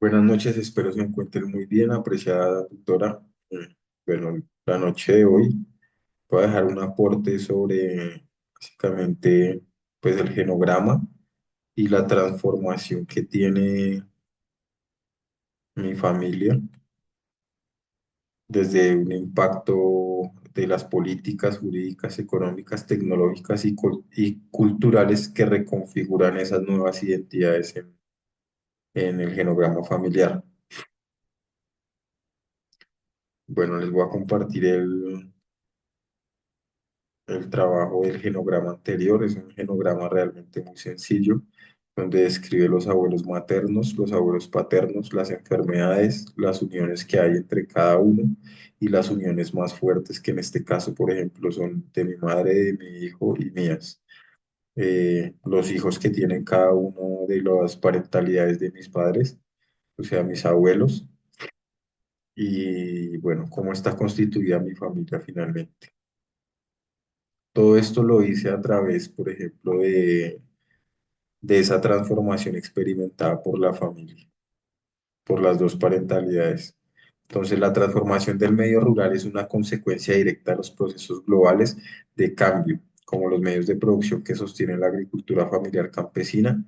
Buenas noches, espero se encuentren muy bien, apreciada doctora. Bueno, la noche de hoy voy a dejar un aporte sobre básicamente pues el genograma y la transformación que tiene mi familia desde un impacto de las políticas jurídicas, económicas, tecnológicas y culturales que reconfiguran esas nuevas identidades en el genograma familiar. Bueno, les voy a compartir el trabajo del genograma anterior. Es un genograma realmente muy sencillo, donde describe los abuelos maternos, los abuelos paternos, las enfermedades, las uniones que hay entre cada uno y las uniones más fuertes, que en este caso, por ejemplo, son de mi madre, de mi hijo y mías. Los hijos que tienen cada uno de las parentalidades de mis padres, o sea, mis abuelos, y bueno, cómo está constituida mi familia finalmente. Todo esto lo hice a través, por ejemplo, de esa transformación experimentada por la familia, por las dos parentalidades. Entonces, la transformación del medio rural es una consecuencia directa de los procesos globales de cambio, como los medios de producción que sostienen la agricultura familiar campesina.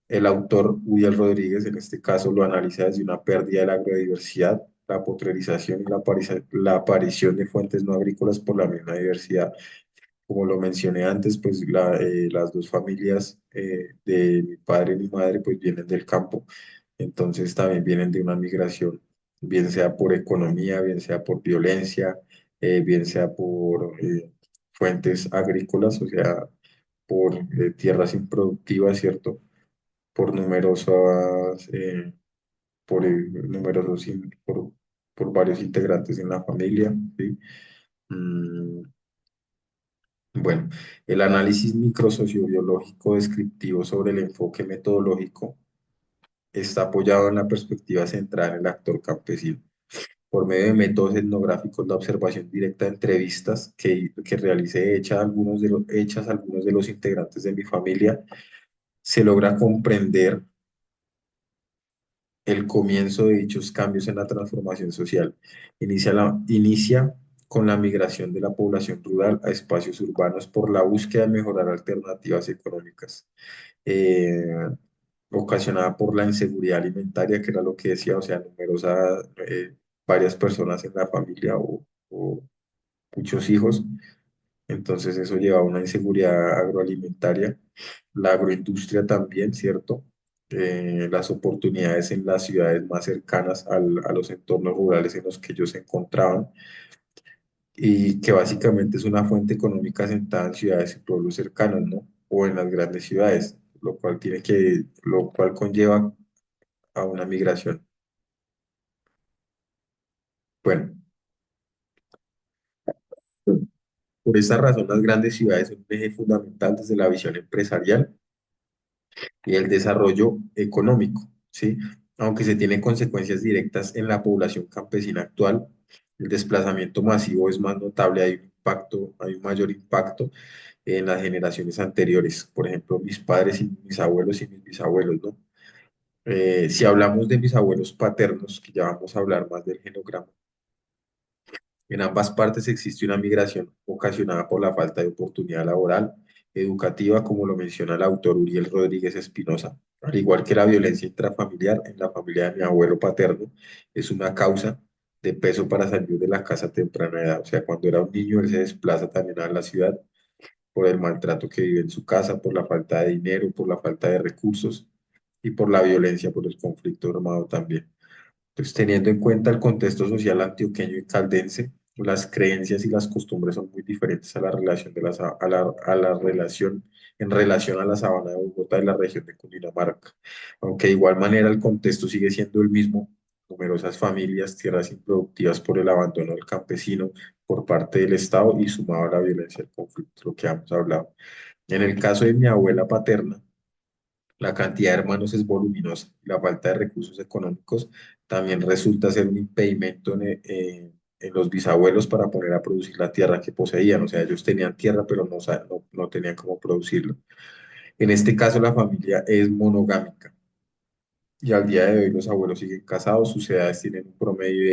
El autor, Uriel Rodríguez, en este caso, lo analiza desde una pérdida de la agrodiversidad, la potrerización y la aparición de fuentes no agrícolas por la misma diversidad. Como lo mencioné antes, pues las dos familias de mi padre y mi madre pues vienen del campo, entonces también vienen de una migración, bien sea por economía, bien sea por violencia, bien sea por fuentes agrícolas, o sea, por tierras improductivas, ¿cierto? Por numerosas, por varios integrantes en la familia, ¿sí? Mm, Bueno, el análisis microsociobiológico descriptivo sobre el enfoque metodológico está apoyado en la perspectiva central en el actor campesino. Por medio de métodos etnográficos, la observación directa de entrevistas que realicé hechas a algunos de los integrantes de mi familia, se logra comprender el comienzo de dichos cambios en la transformación social. Inicia con la migración de la población rural a espacios urbanos por la búsqueda de mejorar alternativas económicas, eh, ocasionada por la inseguridad alimentaria, que era lo que decía, o sea, varias personas en la familia o muchos hijos, entonces eso lleva a una inseguridad agroalimentaria, la agroindustria también, ¿cierto? Las oportunidades en las ciudades más cercanas a los entornos rurales en los que ellos se encontraban y que básicamente es una fuente económica sentada en ciudades y pueblos cercanos, ¿no? O en las grandes ciudades, lo cual conlleva a una migración. Bueno, por esta razón las grandes ciudades son un eje fundamental desde la visión empresarial y el desarrollo económico, ¿sí? Aunque se tienen consecuencias directas en la población campesina actual, el desplazamiento masivo es más notable, hay un mayor impacto en las generaciones anteriores, por ejemplo, mis padres y mis abuelos y mis bisabuelos, ¿no? Si hablamos de mis abuelos paternos, que ya vamos a hablar más del genograma, en ambas partes existe una migración ocasionada por la falta de oportunidad laboral, educativa, como lo menciona el autor Uriel Rodríguez Espinosa. Al igual que la violencia intrafamiliar en la familia de mi abuelo paterno, es una causa de peso para salir de la casa a temprana edad. O sea, cuando era un niño, él se desplaza también a la ciudad por el maltrato que vive en su casa, por la falta de dinero, por la falta de recursos y por la violencia, por el conflicto armado también. Pues teniendo en cuenta el contexto social antioqueño y caldense, las creencias y las costumbres son muy diferentes a la relación a la relación en relación a la sabana de Bogotá y la región de Cundinamarca. Aunque de igual manera el contexto sigue siendo el mismo, numerosas familias, tierras improductivas por el abandono del campesino por parte del Estado y sumado a la violencia del conflicto, lo que hemos hablado. En el caso de mi abuela paterna, la cantidad de hermanos es voluminosa y la falta de recursos económicos también resulta ser un impedimento en los bisabuelos para poner a producir la tierra que poseían. O sea, ellos tenían tierra, pero no tenían cómo producirlo. En este caso, la familia es monogámica. y al día de hoy los abuelos siguen casados, sus edades tienen un promedio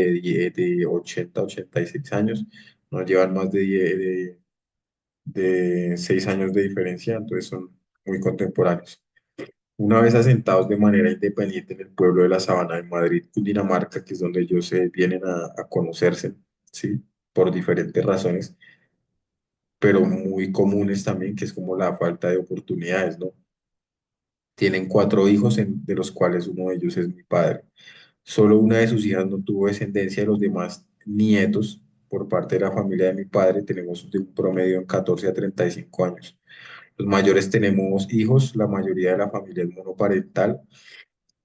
de 80 a 86 años, no llevan más de 6 años de diferencia, entonces son muy contemporáneos. Una vez asentados de manera independiente en el pueblo de La Sabana, en Madrid, Cundinamarca, que es donde ellos se vienen a conocerse, ¿sí? Por diferentes razones, pero muy comunes también, que es como la falta de oportunidades, ¿no? Tienen 4 hijos, de los cuales uno de ellos es mi padre. Solo una de sus hijas no tuvo descendencia, de los demás nietos, por parte de la familia de mi padre, tenemos de un promedio en 14 a 35 años. Los mayores tenemos hijos, la mayoría de la familia es monoparental.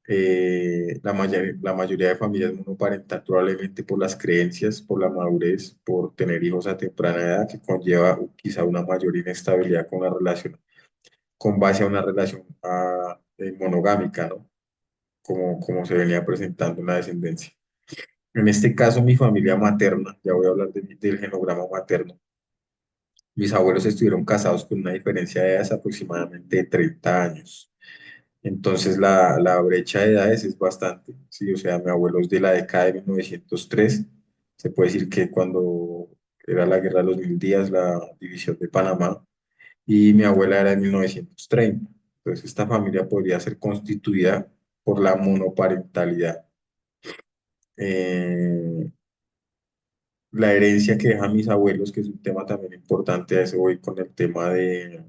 La mayoría de familias monoparental probablemente por las creencias, por la madurez, por tener hijos a temprana edad, que conlleva quizá una mayor inestabilidad con la relación, con base a una relación monogámica, ¿no? Como se venía presentando en la descendencia. En este caso, mi familia materna, ya voy a hablar del genograma materno, mis abuelos estuvieron casados con una diferencia de edades aproximadamente de 30 años. Entonces la brecha de edades es bastante, sí, o sea, mi abuelo es de la década de 1903, se puede decir que cuando era la guerra de los Mil Días, la división de Panamá, y mi abuela era de 1930. Entonces esta familia podría ser constituida por la monoparentalidad. Eh, la herencia que dejan mis abuelos, que es un tema también importante, a eso voy con el tema de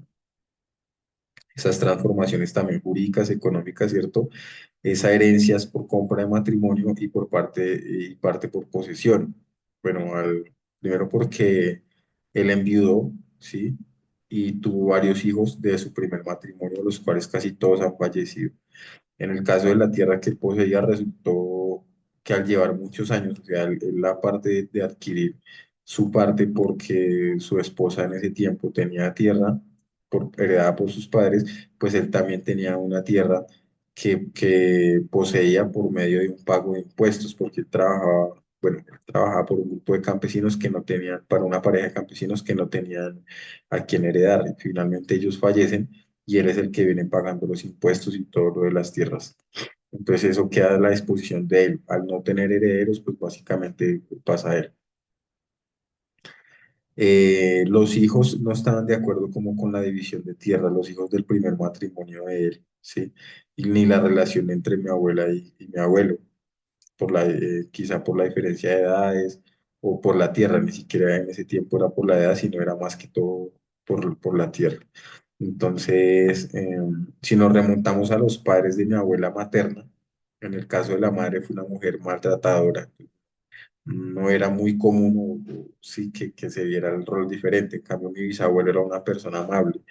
esas transformaciones también jurídicas, económicas, ¿cierto? Esa herencia es por compra de matrimonio y parte por posesión. Bueno, primero porque él enviudó, ¿sí? Y tuvo varios hijos de su primer matrimonio, los cuales casi todos han fallecido. En el caso de la tierra que él poseía, resultó que al llevar muchos años, o sea, la parte de adquirir su parte porque su esposa en ese tiempo tenía tierra heredada por sus padres, pues él también tenía una tierra que poseía por medio de un pago de impuestos, porque él trabajaba, bueno, él trabajaba por un grupo de campesinos que no tenían, para una pareja de campesinos que no tenían a quien heredar. Y finalmente ellos fallecen y él es el que viene pagando los impuestos y todo lo de las tierras. Entonces eso queda a la disposición de él. Al no tener herederos, pues básicamente pasa a él. Los hijos no estaban de acuerdo como con la división de tierra, los hijos del primer matrimonio de él, ¿sí? Y ni la relación entre mi abuela y mi abuelo, quizá por la diferencia de edades o por la tierra, ni siquiera en ese tiempo era por la edad, sino era más que todo por la tierra. Entonces, si nos remontamos a los padres de mi abuela materna, en el caso de la madre fue una mujer maltratadora, no era muy común sí que se viera el rol diferente. En cambio, mi bisabuelo era una persona amable, o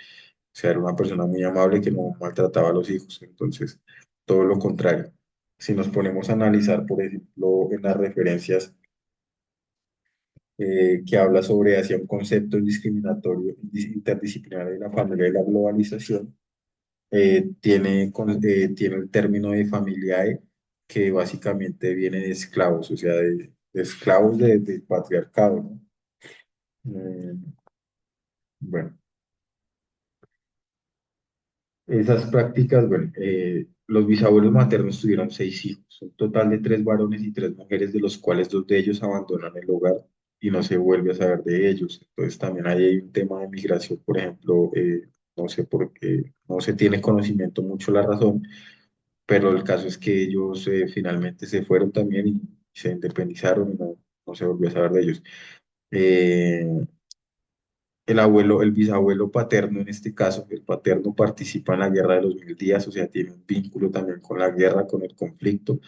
sea, era una persona muy amable que no maltrataba a los hijos. Entonces, todo lo contrario. Si nos ponemos a analizar, por ejemplo, en las referencias que habla sobre hacia un concepto indiscriminatorio, interdisciplinario de la familia y la globalización, tiene el término de familiae, que básicamente viene de esclavos, o sea, de esclavos del patriarcado, ¿no? Eh, bueno, esas prácticas, bueno, los bisabuelos maternos tuvieron 6 hijos, un total de 3 varones y 3 mujeres, de los cuales 2 de ellos abandonan el hogar y no se vuelve a saber de ellos. Entonces también ahí hay un tema de migración, por ejemplo, no sé por qué, no se tiene conocimiento mucho la razón, pero el caso es que ellos finalmente se fueron también y se independizaron y no se volvió a saber de ellos. Eh, el bisabuelo paterno en este caso, el paterno participa en la guerra de los Mil Días, o sea, tiene un vínculo también con la guerra, con el conflicto,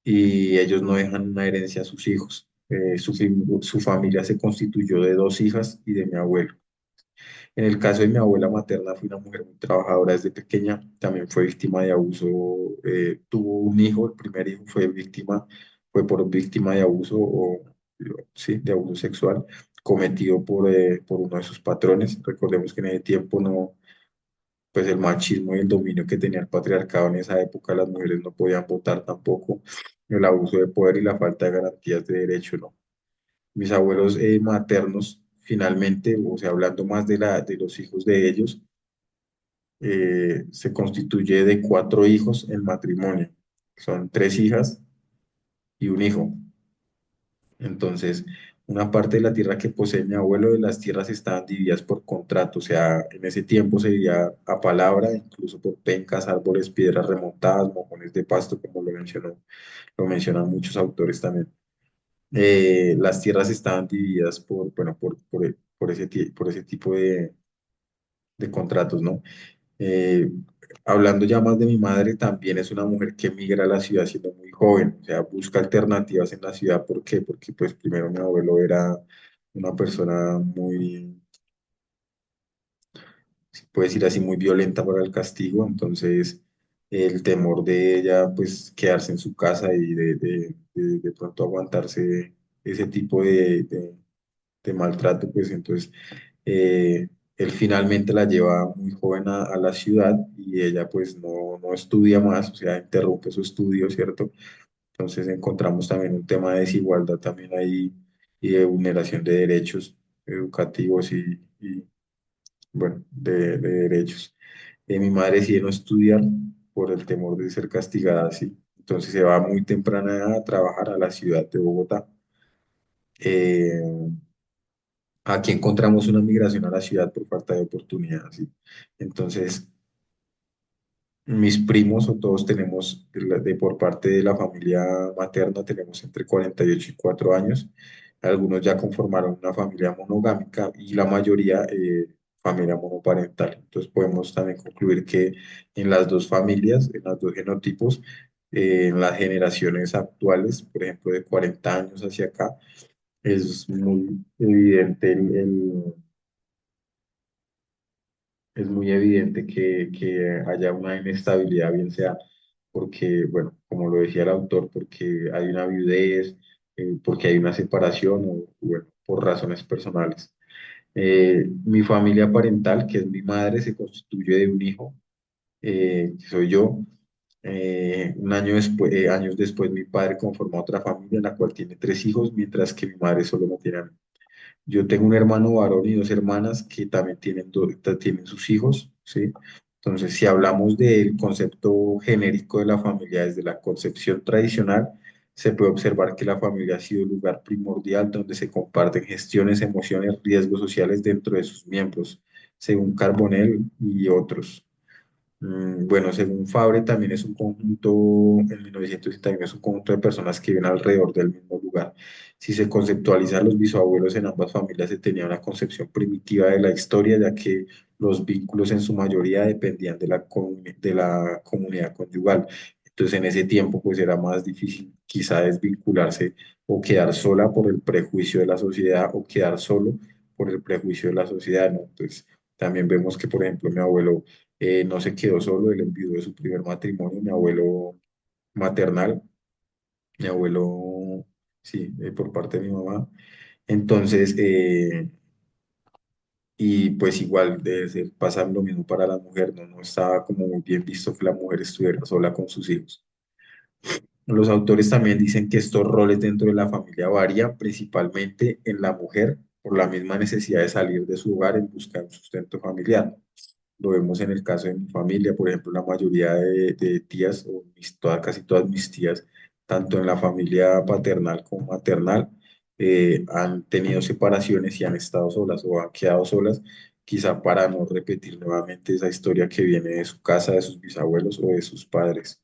y ellos no dejan una herencia a sus hijos. Su familia se constituyó de 2 hijas y de mi abuelo. En el caso de mi abuela materna, fue una mujer muy trabajadora desde pequeña, también fue víctima de abuso, tuvo un hijo, el primer hijo fue por víctima de abuso, sí, de abuso sexual cometido por uno de sus patrones. Recordemos que en ese tiempo no, pues el machismo y el dominio que tenía el patriarcado en esa época, las mujeres no podían votar tampoco, el abuso de poder y la falta de garantías de derecho, ¿no? Mis abuelos maternos, finalmente, o sea, hablando más de los hijos de ellos, se constituye de 4 hijos el matrimonio. son tres hijas y un hijo. Entonces, una parte de la tierra que posee mi abuelo, de las tierras estaban divididas por contrato, o sea, en ese tiempo se dividía a palabra, incluso por pencas, árboles, piedras remontadas, mojones de pasto, como lo mencionan muchos autores también. Las tierras estaban divididas bueno, por ese tipo de contratos, ¿no? Eh, Hablando ya más de mi madre, también es una mujer que migra a la ciudad siendo muy joven, o sea, busca alternativas en la ciudad. ¿Por qué? Porque pues primero mi abuelo era una persona muy, si puede decir así, muy violenta para el castigo, entonces el temor de ella pues quedarse en su casa y de pronto aguantarse ese tipo de maltrato, pues entonces eh, él finalmente la lleva muy joven a la ciudad y ella pues no estudia más, o sea, interrumpe su estudio, ¿cierto? Entonces encontramos también un tema de desigualdad también ahí y de vulneración de derechos educativos y, bueno, de derechos. Mi madre decide no estudiar por el temor de ser castigada, ¿sí? Entonces se va muy temprana edad a trabajar a la ciudad de Bogotá. Eh, Aquí encontramos una migración a la ciudad por falta de oportunidades, ¿sí? Entonces, mis primos o todos tenemos, por parte de la familia materna, tenemos entre 48 y 4 años. Algunos ya conformaron una familia monogámica y la mayoría familia monoparental. Entonces, podemos también concluir que en las dos familias, en los dos genotipos, en las generaciones actuales, por ejemplo, de 40 años hacia acá, es muy evidente es muy evidente que haya una inestabilidad, bien sea porque, bueno, como lo decía el autor, porque hay una viudez, porque hay una separación o, bueno, por razones personales. Mi familia parental, que es mi madre, se constituye de un hijo, que soy yo. Un año después, años después, mi padre conformó otra familia en la cual tiene tres hijos, mientras que mi madre solo me tiene a mí. Yo tengo un hermano varón y dos hermanas que también tienen sus hijos, ¿sí? Entonces, si hablamos del concepto genérico de la familia desde la concepción tradicional, se puede observar que la familia ha sido el lugar primordial donde se comparten gestiones, emociones, riesgos sociales dentro de sus miembros, según Carbonell y otros. Bueno, según Fabre, también es un conjunto, en 1961 es un conjunto de personas que viven alrededor del mismo lugar. Si se conceptualizan los bisabuelos en ambas familias, se tenía una concepción primitiva de la historia, ya que los vínculos en su mayoría dependían de la comunidad conyugal. Entonces, en ese tiempo, pues era más difícil quizá desvincularse o quedar sola por el prejuicio de la sociedad o quedar solo por el prejuicio de la sociedad, ¿no? Entonces, también vemos que, por ejemplo, mi abuelo no se quedó solo, él enviudó de su primer matrimonio, mi abuelo maternal, mi abuelo, sí, por parte de mi mamá. Entonces, y pues igual debe ser pasar lo mismo para la mujer, ¿no? No estaba como muy bien visto que la mujer estuviera sola con sus hijos. Los autores también dicen que estos roles dentro de la familia varían principalmente en la mujer por la misma necesidad de salir de su hogar en busca de un sustento familiar. Lo vemos en el caso de mi familia, por ejemplo, la mayoría de tías, o casi todas mis tías, tanto en la familia paternal como maternal, han tenido separaciones y han estado solas o han quedado solas, quizá para no repetir nuevamente esa historia que viene de su casa, de sus bisabuelos o de sus padres.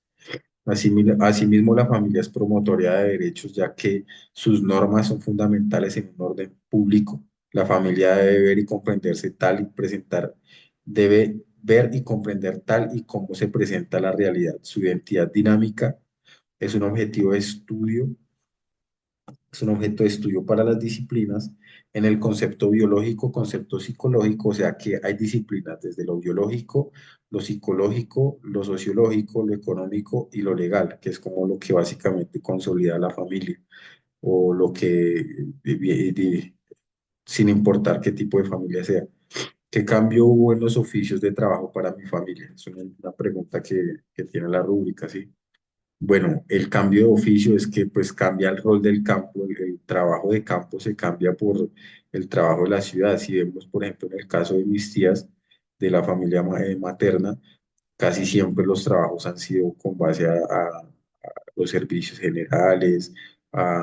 Asimismo, la familia es promotoria de derechos, ya que sus normas son fundamentales en un orden público. La familia debe ver y comprenderse tal y presentar, debe ver y comprender tal y cómo se presenta la realidad. Su identidad dinámica es un objetivo de estudio es un objeto de estudio para las disciplinas en el concepto biológico, concepto psicológico, o sea que hay disciplinas desde lo biológico, lo psicológico, lo sociológico, lo económico y lo legal, que es como lo que básicamente consolida la familia o lo que, sin importar qué tipo de familia sea. ¿Qué cambio hubo en los oficios de trabajo para mi familia? Es una pregunta que tiene la rúbrica, ¿sí? Bueno, el cambio de oficio es que pues cambia el rol del campo, el trabajo de campo se cambia por el trabajo de la ciudad. Si vemos, por ejemplo, en el caso de mis tías, de la familia materna, casi siempre los trabajos han sido con base los servicios generales, a,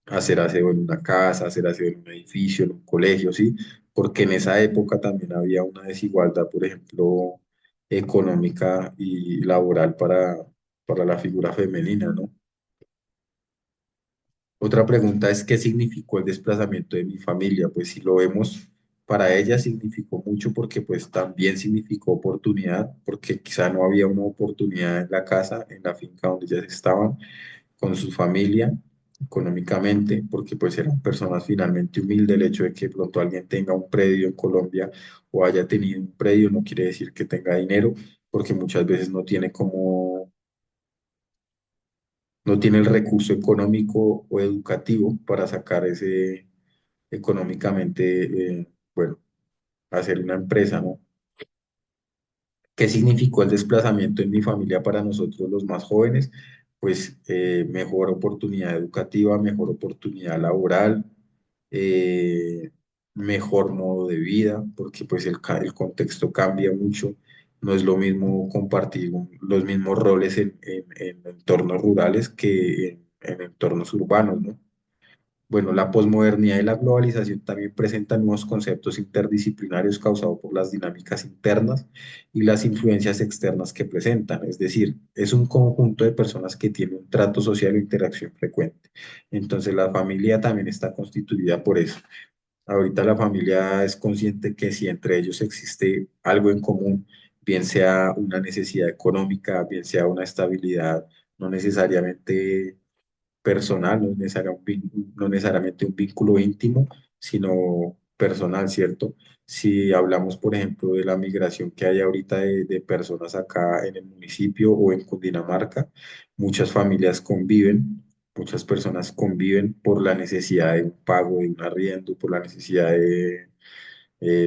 a hacer aseo en una casa, hacer aseo en un edificio, en un colegio, ¿sí? Porque en esa época también había una desigualdad, por ejemplo, económica y laboral para la figura femenina, ¿no? Otra pregunta es, ¿qué significó el desplazamiento de mi familia? Pues si lo vemos, para ella significó mucho porque pues también significó oportunidad, porque quizá no había una oportunidad en la casa, en la finca donde ellas estaban, con su familia, económicamente, porque pues eran personas finalmente humildes. El hecho de que de pronto alguien tenga un predio en Colombia o haya tenido un predio no quiere decir que tenga dinero, porque muchas veces no tiene como no tiene el recurso económico o educativo para sacar ese económicamente, bueno, hacer una empresa, ¿no? ¿Qué significó el desplazamiento en mi familia para nosotros los más jóvenes? Pues mejor oportunidad educativa, mejor oportunidad laboral, eh, mejor modo de vida, porque pues el contexto cambia mucho. No es lo mismo compartir los mismos roles en entornos rurales que en entornos urbanos, ¿no? Bueno, la posmodernidad y la globalización también presentan nuevos conceptos interdisciplinarios causados por las dinámicas internas y las influencias externas que presentan. Es decir, es un conjunto de personas que tienen un trato social e interacción frecuente. Entonces, la familia también está constituida por eso. Ahorita la familia es consciente que si entre ellos existe algo en común, bien sea una necesidad económica, bien sea una estabilidad, no necesariamente personal, no necesariamente un vínculo íntimo, sino personal, ¿cierto? Si hablamos, por ejemplo, de la migración que hay ahorita de personas acá en el municipio o en Cundinamarca, muchas familias conviven, muchas personas conviven por la necesidad de un pago, de un arriendo, por la necesidad de,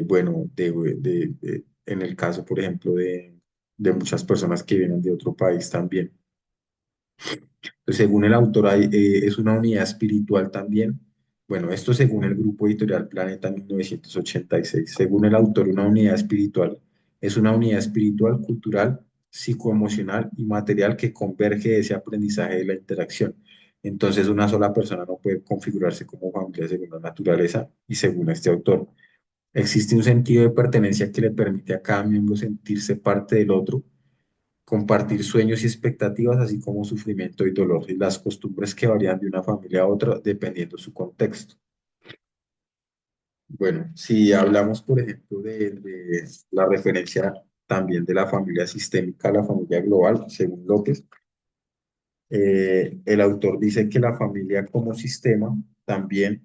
bueno, en el caso, por ejemplo, de muchas personas que vienen de otro país también. Pues, según el autor, es una unidad espiritual también. Bueno, esto según el grupo editorial Planeta 1986. Según el autor, una unidad espiritual es una unidad espiritual, cultural, psicoemocional y material que converge de ese aprendizaje de la interacción. Entonces, una sola persona no puede configurarse como familia según la naturaleza y según este autor. Existe un sentido de pertenencia que le permite a cada miembro sentirse parte del otro, compartir sueños y expectativas, así como sufrimiento y dolor, y las costumbres que varían de una familia a otra dependiendo su contexto. Bueno, si hablamos, por ejemplo, de la referencia también de la familia sistémica a la familia global, según López, el autor dice que la familia como sistema también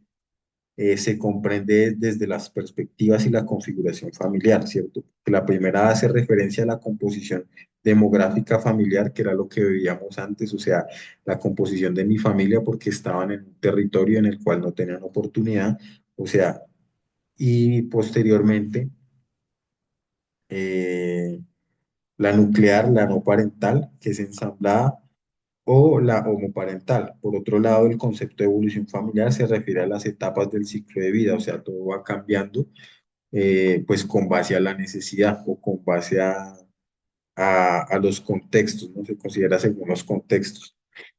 se comprende desde las perspectivas y la configuración familiar, ¿cierto? Que la primera hace referencia a la composición demográfica familiar, que era lo que veíamos antes, o sea, la composición de mi familia porque estaban en un territorio en el cual no tenían oportunidad, o sea, y posteriormente eh, la nuclear, la no parental, que es ensamblada, o la homoparental. Por otro lado, el concepto de evolución familiar se refiere a las etapas del ciclo de vida, o sea, todo va cambiando pues con base a la necesidad o con base a los contextos, ¿no? Se considera según los contextos.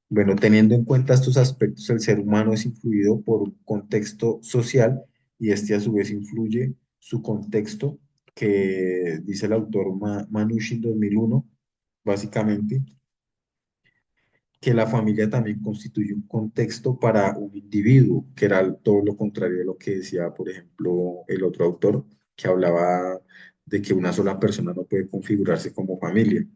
Bueno, teniendo en cuenta estos aspectos, el ser humano es influido por un contexto social y este a su vez influye su contexto, que dice el autor Manushin 2001, básicamente, que la familia también constituye un contexto para un individuo, que era todo lo contrario de lo que decía, por ejemplo, el otro autor, que hablaba de que una sola persona no puede configurarse como familia.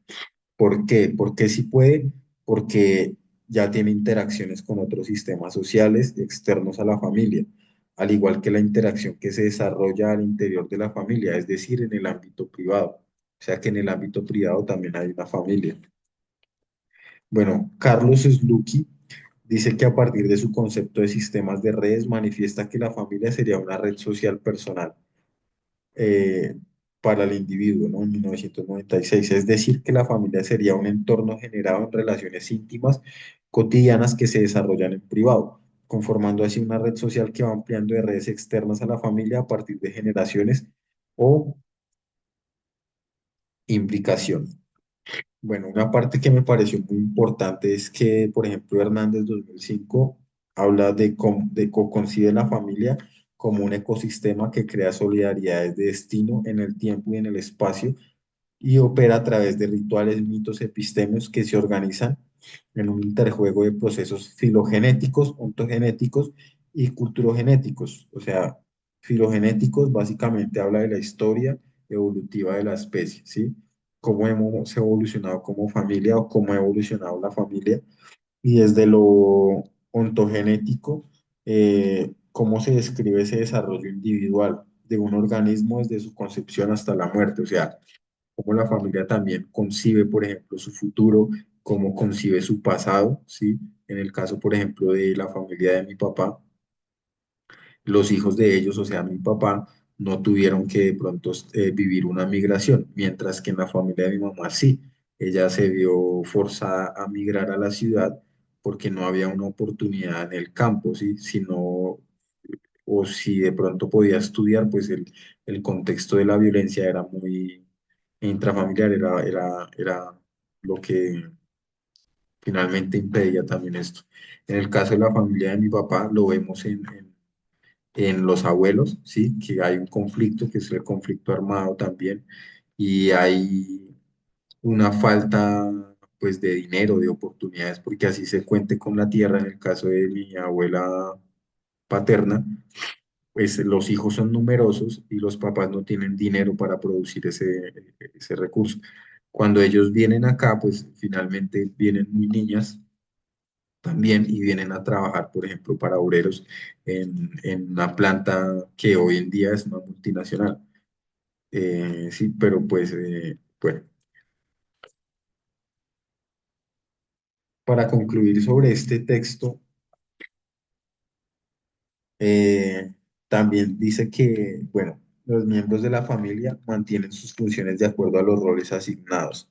¿Por qué? Porque sí puede, porque ya tiene interacciones con otros sistemas sociales externos a la familia, al igual que la interacción que se desarrolla al interior de la familia, es decir, en el ámbito privado. O sea que en el ámbito privado también hay una familia. Bueno, Carlos Slucky dice que a partir de su concepto de sistemas de redes manifiesta que la familia sería una red social personal eh, para el individuo, ¿no? En 1996. Es decir, que la familia sería un entorno generado en relaciones íntimas cotidianas que se desarrollan en privado, conformando así una red social que va ampliando de redes externas a la familia a partir de generaciones o implicación. Bueno, una parte que me pareció muy importante es que, por ejemplo, Hernández 2005 habla de concibe la familia como un ecosistema que crea solidaridades de destino en el tiempo y en el espacio y opera a través de rituales, mitos, epistemios que se organizan en un interjuego de procesos filogenéticos, ontogenéticos y culturogenéticos. O sea, filogenéticos básicamente habla de la historia evolutiva de la especie, ¿sí? Cómo hemos evolucionado como familia o cómo ha evolucionado la familia. Y desde lo ontogenético, cómo se describe ese desarrollo individual de un organismo desde su concepción hasta la muerte. O sea, cómo la familia también concibe, por ejemplo, su futuro, cómo concibe su pasado, ¿sí? En el caso, por ejemplo, de la familia de mi papá, los hijos de ellos, o sea, mi papá, no tuvieron que de pronto vivir una migración, mientras que en la familia de mi mamá sí, ella se vio forzada a migrar a la ciudad porque no había una oportunidad en el campo, ¿sí? Sino, o si de pronto podía estudiar, pues el contexto de la violencia era muy intrafamiliar, era lo que finalmente impedía también esto. En el caso de la familia de mi papá, lo vemos en los abuelos, ¿sí? Que hay un conflicto, que es el conflicto armado también, y hay una falta, pues, de dinero, de oportunidades, porque así se cuente con la tierra, en el caso de mi abuela paterna, pues los hijos son numerosos y los papás no tienen dinero para producir ese recurso. Cuando ellos vienen acá, pues finalmente vienen muy niñas también y vienen a trabajar, por ejemplo, para obreros en una planta que hoy en día es una multinacional. Sí, pero pues, bueno, para concluir sobre este texto, Eh, también dice que, bueno, los miembros de la familia mantienen sus funciones de acuerdo a los roles asignados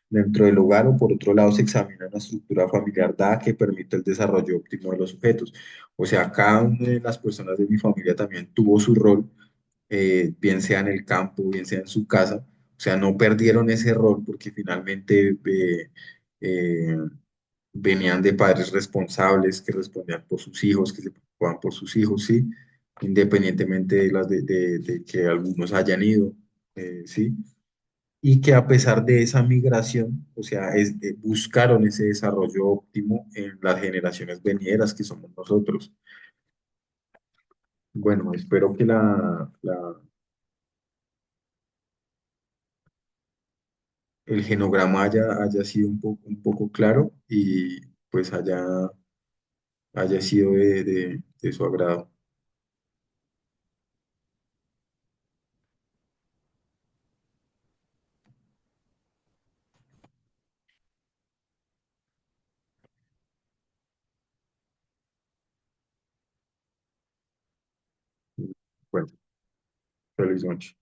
dentro del hogar o por otro lado se examina una estructura familiar dada que permite el desarrollo óptimo de los sujetos. O sea, cada una de las personas de mi familia también tuvo su rol, bien sea en el campo, bien sea en su casa. O sea, no perdieron ese rol porque finalmente eh, venían de padres responsables que respondían por sus hijos, que se preocupaban por sus hijos, ¿sí? Independientemente de, de que algunos hayan ido, ¿sí? Y que a pesar de esa migración, o sea, buscaron ese desarrollo óptimo en las generaciones venideras que somos nosotros. Bueno, espero que el genograma haya sido un poco claro y pues haya sido de su agrado. Bueno, feliz noche.